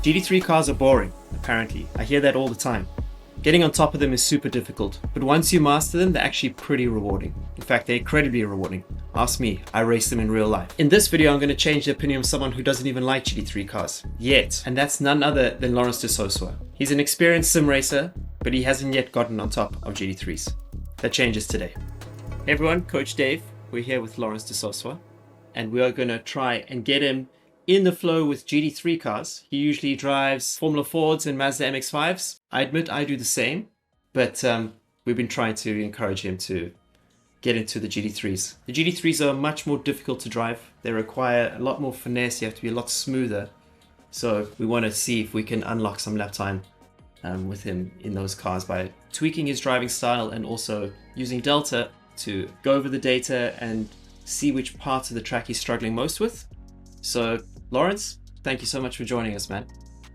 GT3 cars are boring, apparently. I hear that all the time. Getting on top of them is super difficult, but once you master them, they're actually pretty rewarding. In fact, they're incredibly rewarding. Ask me, I race them in real life. In this video, I'm going to change the opinion of someone who doesn't even like GT3 cars, yet. And that's none other than Laurence Improved. He's an experienced sim racer, but he hasn't yet gotten on top of GT3s. That changes today. Hey everyone, Coach Dave. We're here with Laurence Improved, and we are going to try and get him in the flow with GT3 cars. He usually drives Formula Fords and Mazda MX-5s. I admit I do the same, but we've been trying to encourage him to get into the GT3s. The GT3s are much more difficult to drive. They require a lot more finesse. You have to be a lot smoother. So we want to see if we can unlock some lap time with him in those cars by tweaking his driving style and also using Delta to go over the data and see which parts of the track he's struggling most with. So Laurence, thank you so much for joining us, man.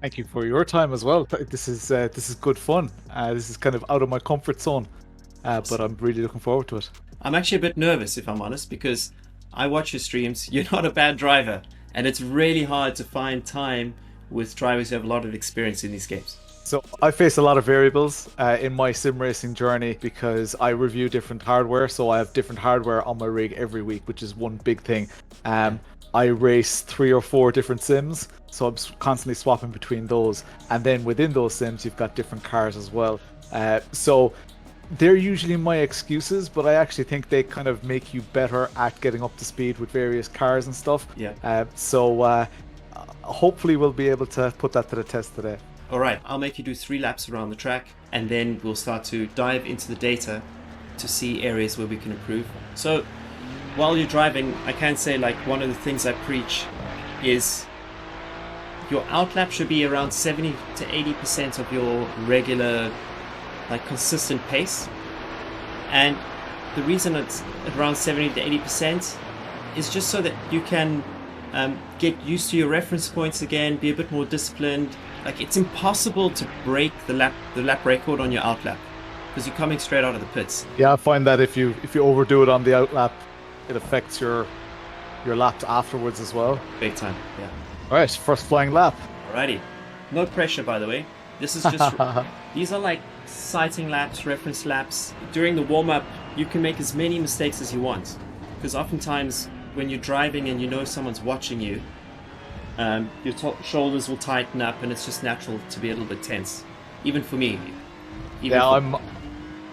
Thank you for your time as well. This is good fun. This is kind of out of my comfort zone, but I'm really looking forward to it. I'm actually a bit nervous, if I'm honest, because I watch your streams. You're not a bad driver, and it's really hard to find time with drivers who have a lot of experience in these games. So I face a lot of variables in my sim racing journey because I review different hardware. So I have different hardware on my rig every week, which is one big thing. I race 3 or 4 different sims, so I'm constantly swapping between those. And then within those sims, you've got different cars as well. So they're usually my excuses, but I actually think they kind of make you better at getting up to speed with various cars and stuff. Yeah. So hopefully we'll be able to put that to the test today. All right, I'll make you do 3 laps around the track, and then we'll start to dive into the data to see areas where we can improve. So while you're driving, I can say, like, one of the things I preach is your outlap should be around 70 to 80% of your regular, like, consistent pace. And the reason it's around 70 to 80% is just so that you can get used to your reference points again, be a bit more disciplined. Like, it's impossible to break the lap record on your outlap because you're coming straight out of the pits. Yeah, I find that if you overdo it on the outlap, it affects your laps afterwards as well. Big time, yeah. All right, first flying lap. Alrighty. No pressure, by the way. This is just... These are like sighting laps, reference laps. During the warm-up, you can make as many mistakes as you want. Because oftentimes, when you're driving and you know someone's watching you, your shoulders will tighten up and it's just natural to be a little bit tense. Even for me.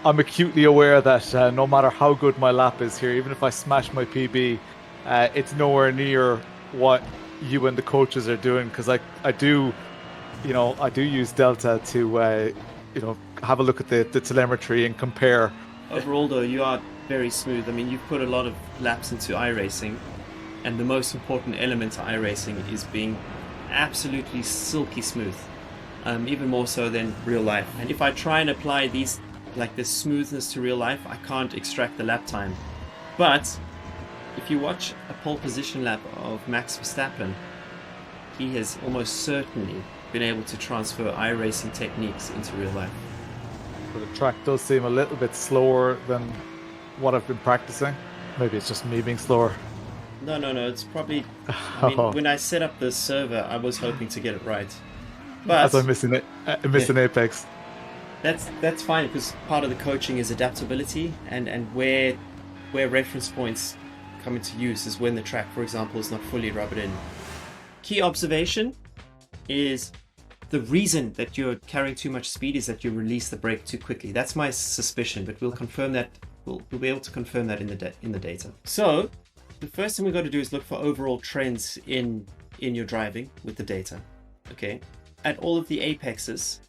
I'm acutely aware that no matter how good my lap is here, even if I smash my PB, it's nowhere near what you and the coaches are doing, because I do use Delta to have a look at the telemetry and compare. Overall though, you are very smooth. I mean, you've put a lot of laps into iRacing, and the most important element to iRacing is being absolutely silky smooth, even more so than real life. And if I try and apply this smoothness to real life, I can't extract the lap time. But if you watch a pole position lap of Max Verstappen, he has almost certainly been able to transfer iRacing techniques into real life. But the track does seem a little bit slower than what I've been practicing. Maybe it's just me being slower. No, it's probably... I mean, when I set up the server, I was hoping to get it right. But as I'm missing an apex. That's fine, because part of the coaching is adaptability, and where reference points come into use is when the track, for example, is not fully rubbered in. Key observation is the reason that you're carrying too much speed is that you release the brake too quickly. That's my suspicion, but we'll confirm that. We'll be able to confirm that in the data. So the first thing we've got to do is look for overall trends in your driving with the data. Okay, at all of the apexes,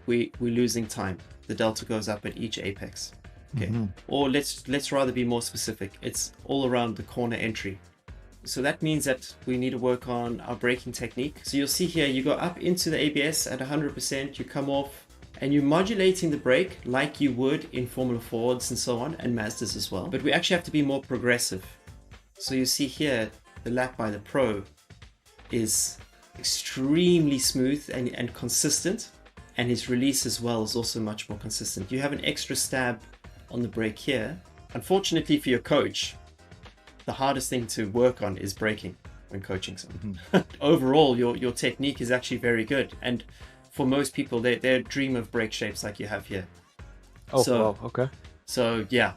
we're losing time. The delta goes up at each apex. Okay, or let's rather be more specific. It's all around the corner entry. So that means that we need to work on our braking technique. So you'll see here, you go up into the ABS at 100%, you come off, and you're modulating the brake like you would in Formula Fords and so on, and Mazdas as well. But we actually have to be more progressive. So you see here, the lap by the Pro is extremely smooth and consistent, and his release as well is also much more consistent. You have an extra stab on the brake here. Unfortunately for your coach, the hardest thing to work on is braking. when coaching someone. Overall, your technique is actually very good, and for most people, they dream of brake shapes like you have here. Oh, wow, okay. So yeah,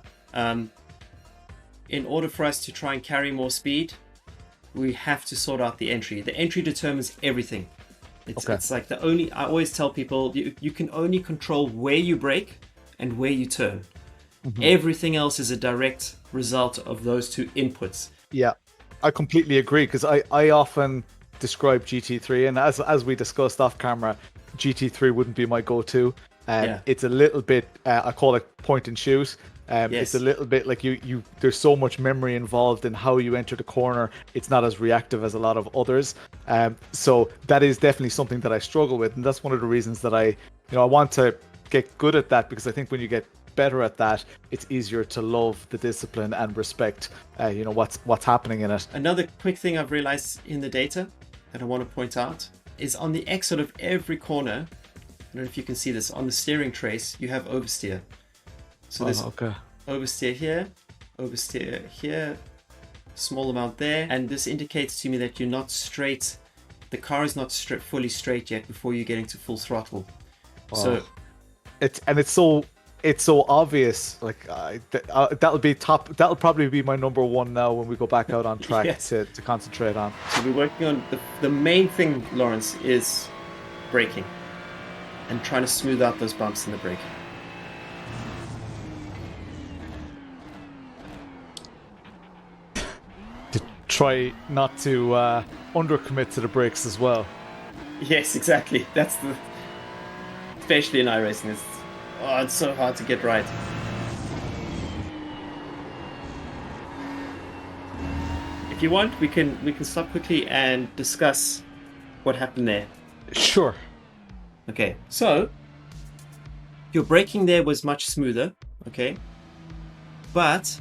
in order for us to try and carry more speed, we have to sort out the entry. The entry determines everything. It's like I always tell people, you can only control where you brake and where you turn. Everything else is a direct result of those two inputs. Yeah, I completely agree, because I often describe GT3, and as we discussed off camera, GT3 wouldn't be my go-to. It's a little bit, I call it point and shoot. It's a little bit like you there's so much memory involved in how you enter the corner. It's not as reactive as a lot of others. So that is definitely something that I struggle with, and that's one of the reasons that I want to get good at that, because I think when you get better at that, it's easier to love the discipline and respect what's happening in it. Another quick thing I've realized in the data that I want to point out is on the exit of every corner, I don't know if you can see this, on the steering trace, you have oversteer. So there's oversteer here, small amount there, and this indicates to me that you're not straight, the car is not fully straight yet before you're getting to full throttle. So it's so obvious. Like that'll probably be my number one now when we go back out on track to concentrate on. So we're working on the main thing, Laurence, is braking and trying to smooth out those bumps in the braking. Try not to undercommit to the brakes as well. Yes, exactly. That's especially in iRacing, it's so hard to get right. If you want, we can stop quickly and discuss what happened there. Sure. Okay, so your braking there was much smoother, okay, but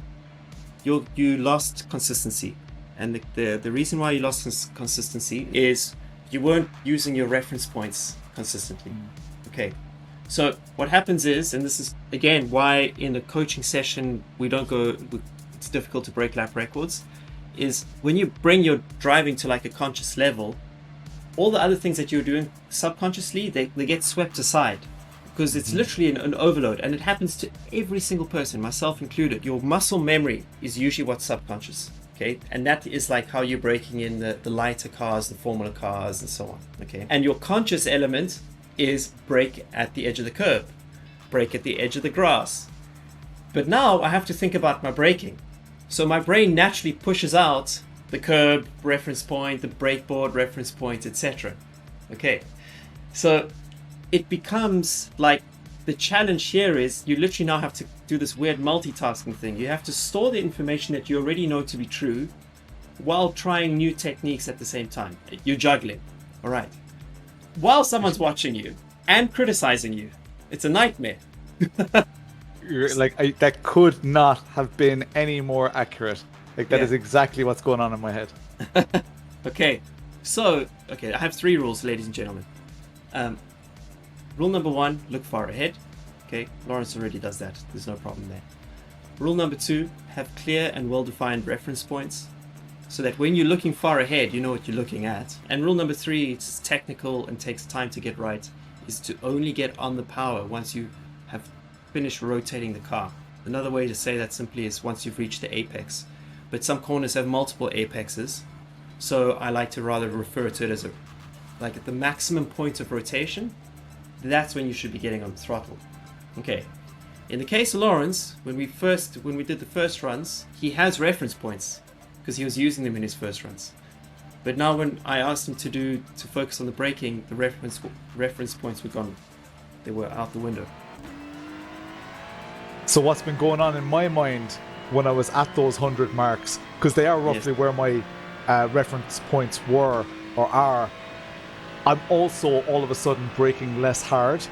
you lost consistency. And the reason why you lost consistency is you weren't using your reference points consistently. Okay, so what happens is, and this is again why in the coaching session it's difficult to break lap records, is when you bring your driving to like a conscious level, all the other things that you're doing subconsciously, they get swept aside, because it's literally an overload, and it happens to every single person, myself included. Your muscle memory is usually what's subconscious. Okay, and that is like how you're braking in the lighter cars, the Formula cars, and so on. Okay, and your conscious element is brake at the edge of the curb, brake at the edge of the grass. But now I have to think about my braking. So my brain naturally pushes out the curb reference point, the brake board reference point, etc. Okay, so it becomes like the challenge here is you literally now have to do this weird multitasking thing. You have to store the information that you already know to be true while trying new techniques at the same time. You're juggling, all right, while someone's watching you and criticizing you. It's a nightmare. That could not have been any more accurate. Like that is exactly what's going on in my head. Okay, I have 3 rules, ladies and gentlemen. Rule number 1, look far ahead. Okay, Laurence already does that. There's no problem there. Rule number 2, have clear and well-defined reference points so that when you're looking far ahead, you know what you're looking at. And rule number 3, it's technical and takes time to get right, is to only get on the power once you have finished rotating the car. Another way to say that simply is once you've reached the apex. But some corners have multiple apexes, so I like to rather refer to it as like at the maximum point of rotation. That's when you should be getting on the throttle. Okay, in the case of Laurence, when we did the first runs, he has reference points because he was using them in his first runs. But now when I asked him to focus on the braking, the reference points were gone. They were out the window. So what's been going on in my mind when I was at those 100 marks, because they are roughly where my reference points were or are, I'm also all of a sudden braking less hard.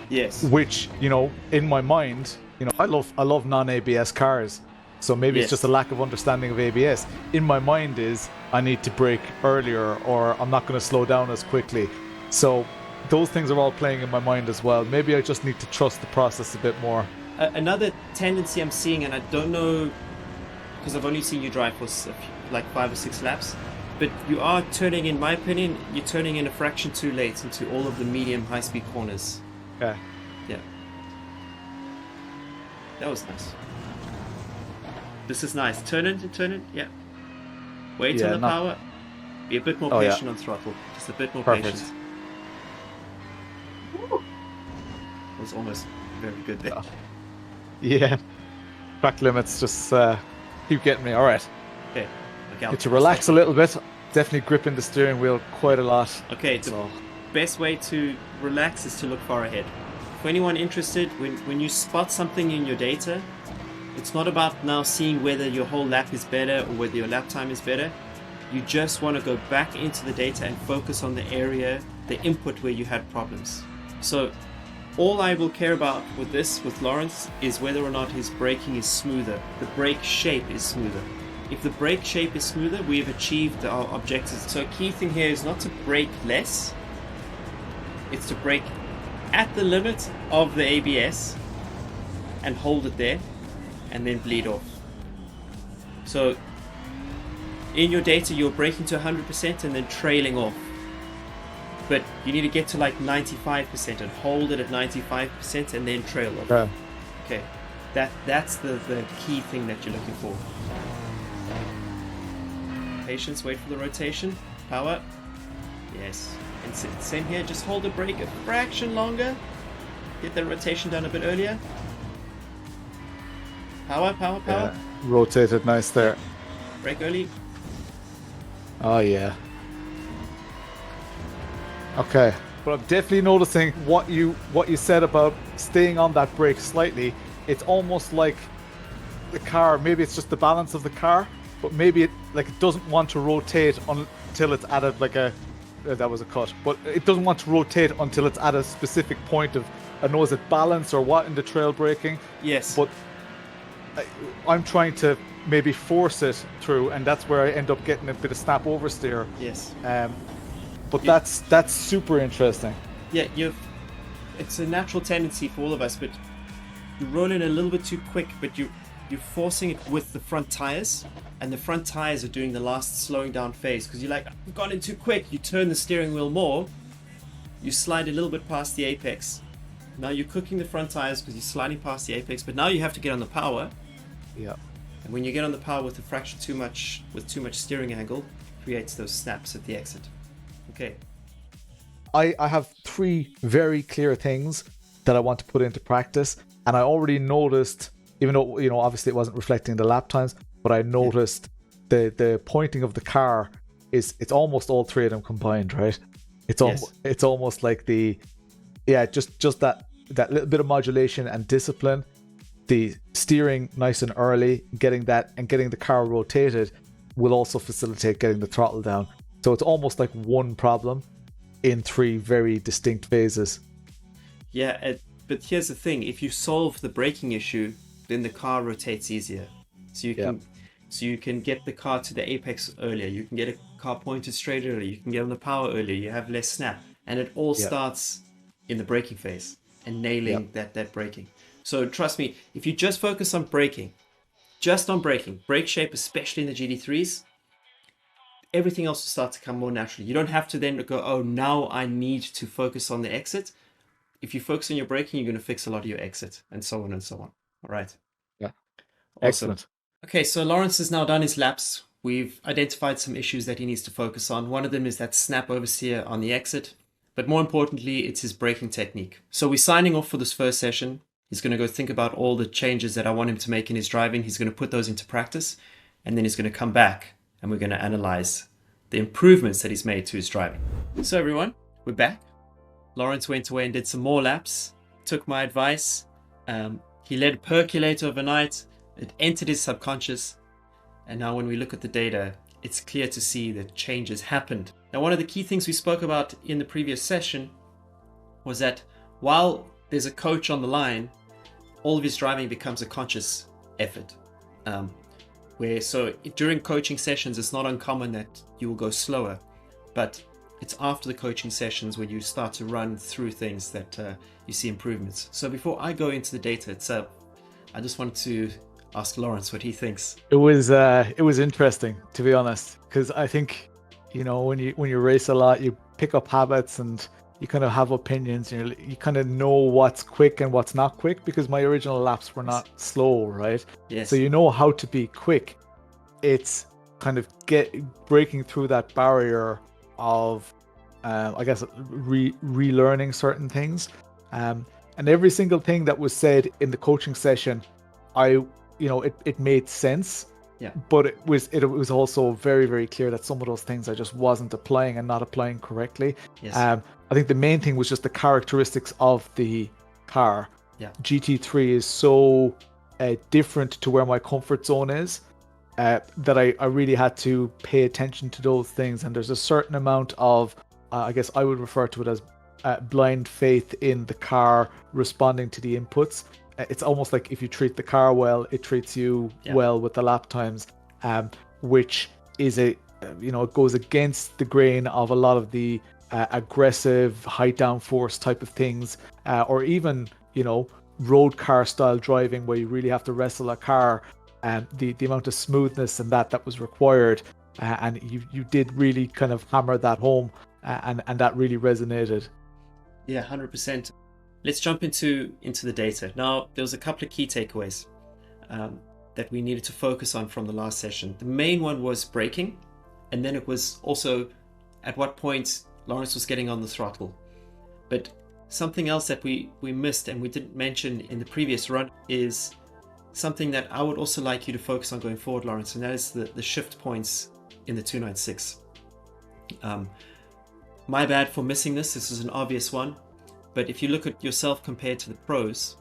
Yes. Which, in my mind, I love non-ABS cars. So maybe it's just a lack of understanding of ABS. In my mind is I need to brake earlier, or I'm not going to slow down as quickly. So those things are all playing in my mind as well. Maybe I just need to trust the process a bit more. Another tendency I'm seeing, and I don't know because I've only seen you drive for like 5 or 6 laps, but you are turning, in my opinion, you're turning in a fraction too late into all of the medium high-speed corners. Okay. Yeah. That was nice. This is nice. Turn it, yeah. Wait on the power. Be a bit more patient on throttle. Just a bit more patient. Woo. That was almost very good there. Yeah. Track limits just keep getting me. All right. Okay. Get to relax a little bit. Definitely gripping the steering wheel quite a lot. Okay, the best way to relax is to look far ahead. For anyone interested, when you spot something in your data, it's not about now seeing whether your whole lap is better or whether your lap time is better. You just want to go back into the data and focus on the area, the input where you had problems. So all I will care about with this, with Laurence, is whether or not his braking is smoother. The brake shape is smoother. If the brake shape is smoother, we have achieved our objectives. So a key thing here is not to brake less. It's to brake at the limit of the ABS and hold it there and then bleed off. So in your data, you're braking to 100% and then trailing off. But you need to get to like 95% and hold it at 95% and then trail off. Okay. That's the key thing that you're looking for. Patience, wait for the rotation. Power. Yes. And same here, just hold the brake a fraction longer. Get the rotation done a bit earlier. Power. Yeah. Rotated nice there. Brake early. Oh yeah. Okay. But I'm definitely noticing what you said about staying on that brake slightly. It's almost like the car, maybe it's just the balance of the car, but maybe it doesn't want to rotate until it's at that was a cut, but it doesn't want to rotate until it's at a specific point of, I know, is it balance or what in the trail braking? Yes. But I'm trying to maybe force it through, and that's where I end up getting a bit of snap oversteer. Yes. But that's super interesting. Yeah, it's a natural tendency for all of us, but you roll in a little bit too quick, but you're forcing it with the front tires, and the front tires are doing the last slowing down phase because you're like, I've gone in too quick. You turn the steering wheel more, you slide a little bit past the apex. Now you're cooking the front tires because you're sliding past the apex, but now you have to get on the power. Yeah. And when you get on the power with a fraction too much steering angle, it creates those snaps at the exit. Okay. I have 3 very clear things that I want to put into practice, and I already noticed, even though obviously it wasn't reflecting the lap times, but I noticed the pointing of the car it's almost all 3 of them combined, right? It's almost like just that little bit of modulation and discipline, the steering nice and early, getting the car rotated will also facilitate getting the throttle down. So it's almost like one problem in 3 very distinct phases. Yeah, but here's the thing: if you solve the braking issue, then the car rotates easier. So you can get the car to the apex earlier. You can get a car pointed straight earlier. You can get on the power earlier. You have less snap, and it all starts in the braking phase and nailing that braking. So trust me, if you just focus on braking, brake shape, especially in the GT3s, everything else will start to come more naturally. You don't have to then go, oh, now I need to focus on the exit. If you focus on your braking, you're going to fix a lot of your exit, and so on and so on. All right. Yeah. Awesome. Excellent. Okay, so Laurence has now done his laps. We've identified some issues that he needs to focus on. One of them is that snap oversteer on the exit. But more importantly, it's his braking technique. So we're signing off for this first session. He's going to go think about all the changes that I want him to make in his driving. He's going to put those into practice. And then he's going to come back and we're going to analyze the improvements that he's made to his driving. So everyone, we're back. Laurence went away and did some more laps, took my advice. He let it percolate overnight. It entered his subconscious. And now when we look at the data, it's clear to see that changes happened. Now, one of the key things we spoke about in the previous session was that while there's a coach on the line, all of his driving becomes a conscious effort. During coaching sessions, it's not uncommon that you will go slower, but it's after the coaching sessions when you start to run through things that you see improvements. So before I go into the data itself, I just wanted to ask Laurence what he thinks. It was interesting, to be honest, because I think when you race a lot, you pick up habits and you kind of have opinions. You kind of know what's quick and what's not quick, because my original laps were not slow, right? So Yes. you know how to be quick. It's kind of breaking through that barrier of, I guess, relearning certain things. And every single thing that was said in the coaching session, it made sense. Yeah. But it was also very, very clear that some of those things I just wasn't applying and not applying correctly. Yes. I think the main thing was just the characteristics of the car. Yeah. GT3 is so different to where my comfort zone is, that I really had to pay attention to those things. And there's a certain amount of, I guess I would refer to it as blind faith in the car responding to the inputs. It's almost like if you treat the car well, it treats you well with the lap times, which is it goes against the grain of a lot of the aggressive high downforce type of things, or even road car style driving where you really have to wrestle a car, and the amount of smoothness and that was required, and you did really kind of hammer that home, and that really resonated. Yeah, 100%. Let's jump into the data. Now, there was a couple of key takeaways that we needed to focus on from the last session. The main one was braking, and then it was also at what point Laurence was getting on the throttle. But something else that we missed and we didn't mention in the previous run is something that I would also like you to focus on going forward, Laurence, and that is the shift points in the 296. My bad for missing this. This is an obvious one. But if you look at yourself compared to the pros,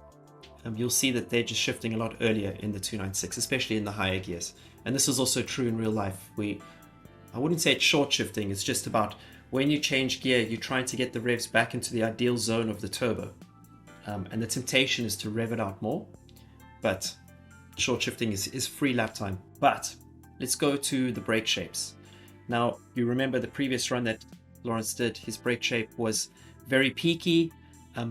you'll see that they're just shifting a lot earlier in the 296, especially in the higher gears. And this is also true in real life. I wouldn't say it's short shifting. It's just about when you change gear, you're trying to get the revs back into the ideal zone of the turbo. And the temptation is to rev it out more. But short shifting is free lap time. But let's go to the brake shapes. Now, you remember the previous run that Laurence did. His brake shape was very peaky,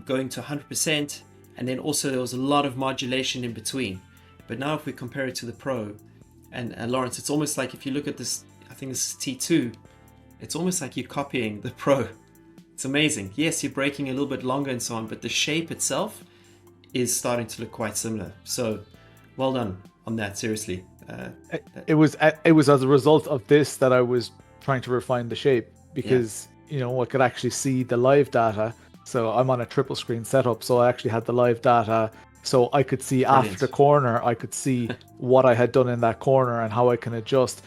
going to 100%, and then also there was a lot of modulation in between. But now if we compare it to the Pro, and Laurence, it's almost like if you look at this, I think this is T2, it's almost like you're copying the Pro. It's amazing. Yes, you're braking a little bit longer and so on, but the shape itself is starting to look quite similar. So well done on that, seriously. It was as a result of this that I was trying to refine the shape, because I could actually see the live data. So I'm on a triple screen setup, so I actually had the live data, so I could see after the corner, I could see what I had done in that corner and how I can adjust.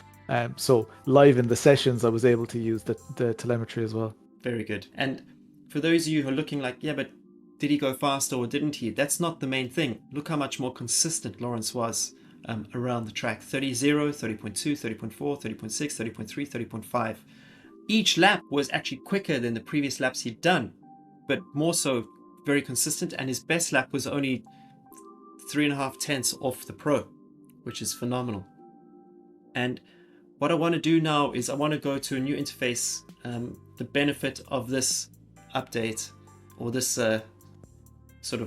So live in the sessions, I was able to use the telemetry as well. Very good. And for those of you who are looking like, yeah, but did he go faster or didn't he? That's not the main thing. Look how much more consistent Laurence was around the track. 30.0, 30.2, 30.4, 30.6, 30.3, 30.5. Each lap was actually quicker than the previous laps he'd done, but more so very consistent. And his best lap was only 3.5 tenths off the Pro, which is phenomenal. And what I want to do now is I want to go to a new interface. The benefit of this update, or this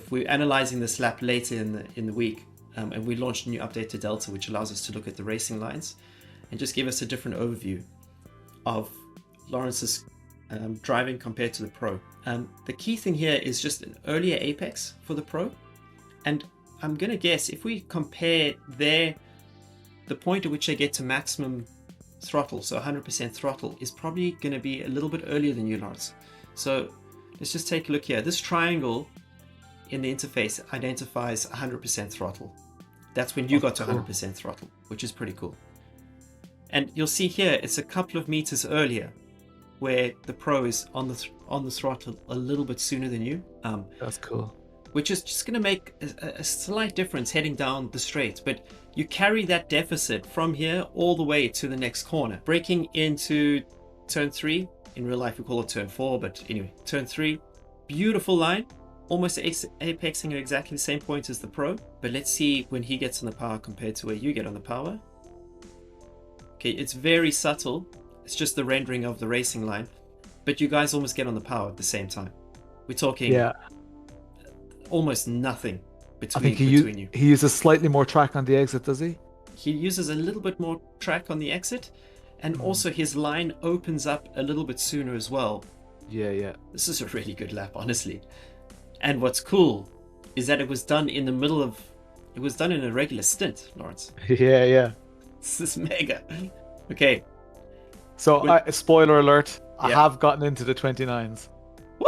we're analyzing this lap later in the week, and we launched a new update to Delta, which allows us to look at the racing lines and just give us a different overview of Laurence's driving compared to the Pro. The key thing here is just an earlier apex for the Pro, and I'm gonna guess if we compare the point at which they get to maximum throttle, so 100% throttle, is probably going to be a little bit earlier than you, Laurence. So let's just take a look here. This triangle in the interface identifies 100% throttle. That's when you got to 100% throttle, which is pretty cool. And you'll see here it's a couple of meters earlier, where the Pro is on the throttle a little bit sooner than you. That's cool. Which is just going to make a slight difference heading down the straight, but you carry that deficit from here all the way to the next corner. Braking into turn 3, in real life we call it turn 4, but anyway, turn 3, beautiful line, almost apexing at exactly the same point as the Pro. But let's see when he gets on the power compared to where you get on the power. Okay, it's very subtle, it's just the rendering of the racing line, but you guys almost get on the power at the same time. We're talking almost nothing between you. He uses slightly more track on the exit, does he? He uses a little bit more track on the exit, And also his line opens up a little bit sooner as well. Yeah. This is a really good lap, honestly. And what's cool is that it was done in the middle of, it was done in a regular stint, Laurence. Yeah. This is mega. Okay. So, spoiler alert, I Yeah. have gotten into the 29s. Woo!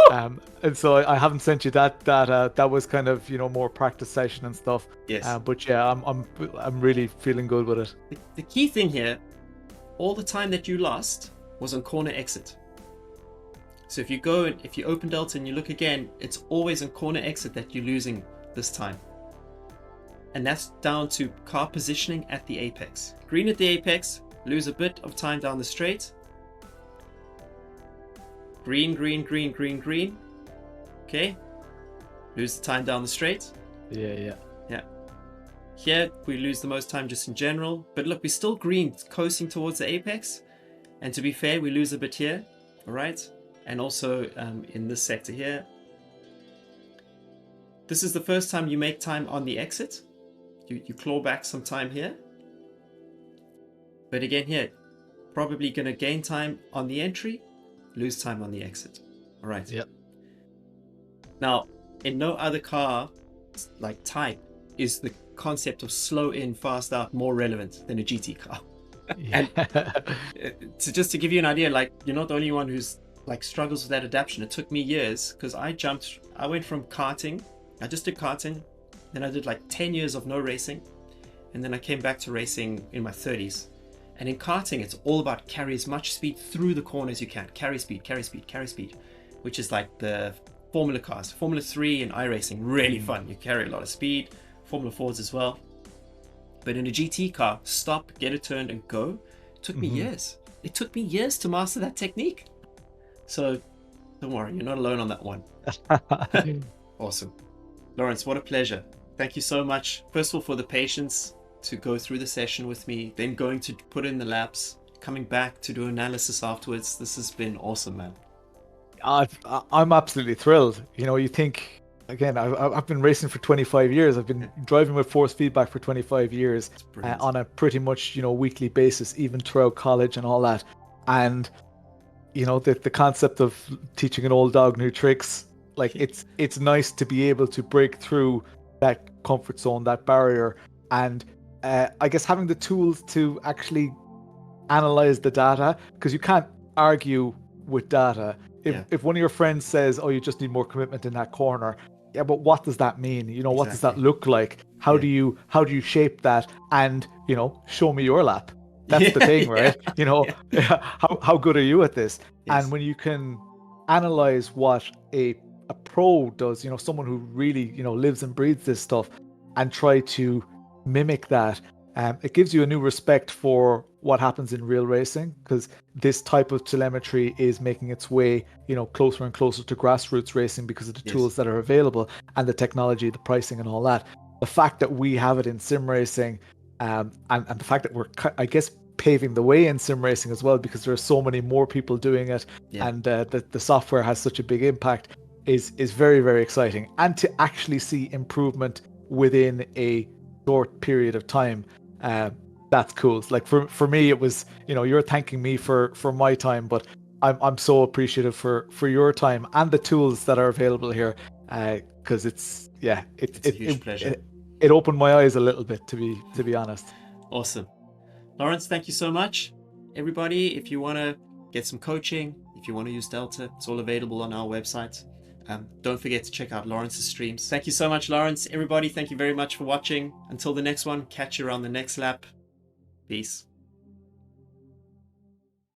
And so I haven't sent you that data. That was kind of, more practice session and stuff. Yes. But yeah, I'm really feeling good with it. The key thing here, all the time that you lost was on corner exit. So if you open Delta and you look again, it's always on corner exit that you're losing this time. And that's down to car positioning at the apex. Green at the apex, lose a bit of time down the straight. Green. Okay. Lose the time down the straight. Yeah. Here, we lose the most time just in general. But look, we're still green, coasting towards the apex. And to be fair, we lose a bit here. All right. And also in this sector here. This is the first time you make time on the exit. You claw back some time here. But again here, probably going to gain time on the entry, lose time on the exit. All right. Yep. Now, in no other car like type is the concept of slow in, fast out more relevant than a GT car. Yeah. And just to give you an idea, like, you're not the only one who's like struggles with that adaptation. It took me years because I went from karting. I just did karting. Then I did like 10 years of no racing. And then I came back to racing in my 30s. And in karting, it's all about carry as much speed through the corner as you can. Carry speed, which is like the Formula cars. Formula 3 and iRacing, really fun. You carry a lot of speed. Formula 4s as well. But in a GT car, stop, get it turned and go. It took me years. It took me years to master that technique. So don't worry, you're not alone on that one. Awesome. Laurence, what a pleasure. Thank you so much. First of all, for the patience to go through the session with me, then going to put in the laps, coming back to do analysis afterwards. This has been awesome, man. I'm absolutely thrilled. You think, again, I've been racing for 25 years. I've been driving with force feedback for 25 years on a pretty much, weekly basis, even throughout college and all that. And, the concept of teaching an old dog new tricks, like it's nice to be able to break through that comfort zone, that barrier. And I guess having the tools to actually analyze the data, because you can't argue with data. If one of your friends says, oh, you just need more commitment in that corner, yeah, but what does that mean? What does that look like? How do you shape that? And show me your lap. That's the thing, right? How good are you at this? Yes. And when you can analyze what a pro does, someone who really lives and breathes this stuff, and try to mimic that, it gives you a new respect for what happens in real racing, because this type of telemetry is making its way closer and closer to grassroots racing because of the tools that are available and the technology, the pricing and all that. The fact that we have it in sim racing, and the fact that we're, I guess, paving the way in sim racing as well, because there are so many more people doing it, and the software has such a big impact, is very, very exciting. And to actually see improvement within a short period of time, that's cool. Like for me, it was, you're thanking me for my time, but I'm so appreciative for your time and the tools that are available here, because it's a huge pleasure. It opened my eyes a little bit, to be honest. Awesome. Laurence, thank you so much. Everybody, if you want to get some coaching, if you want to use Delta, it's all available on our website. Don't forget to check out Laurence's streams. Thank you so much, Laurence. Everybody, thank you very much for watching. Until the next one, catch you around the next lap. Peace.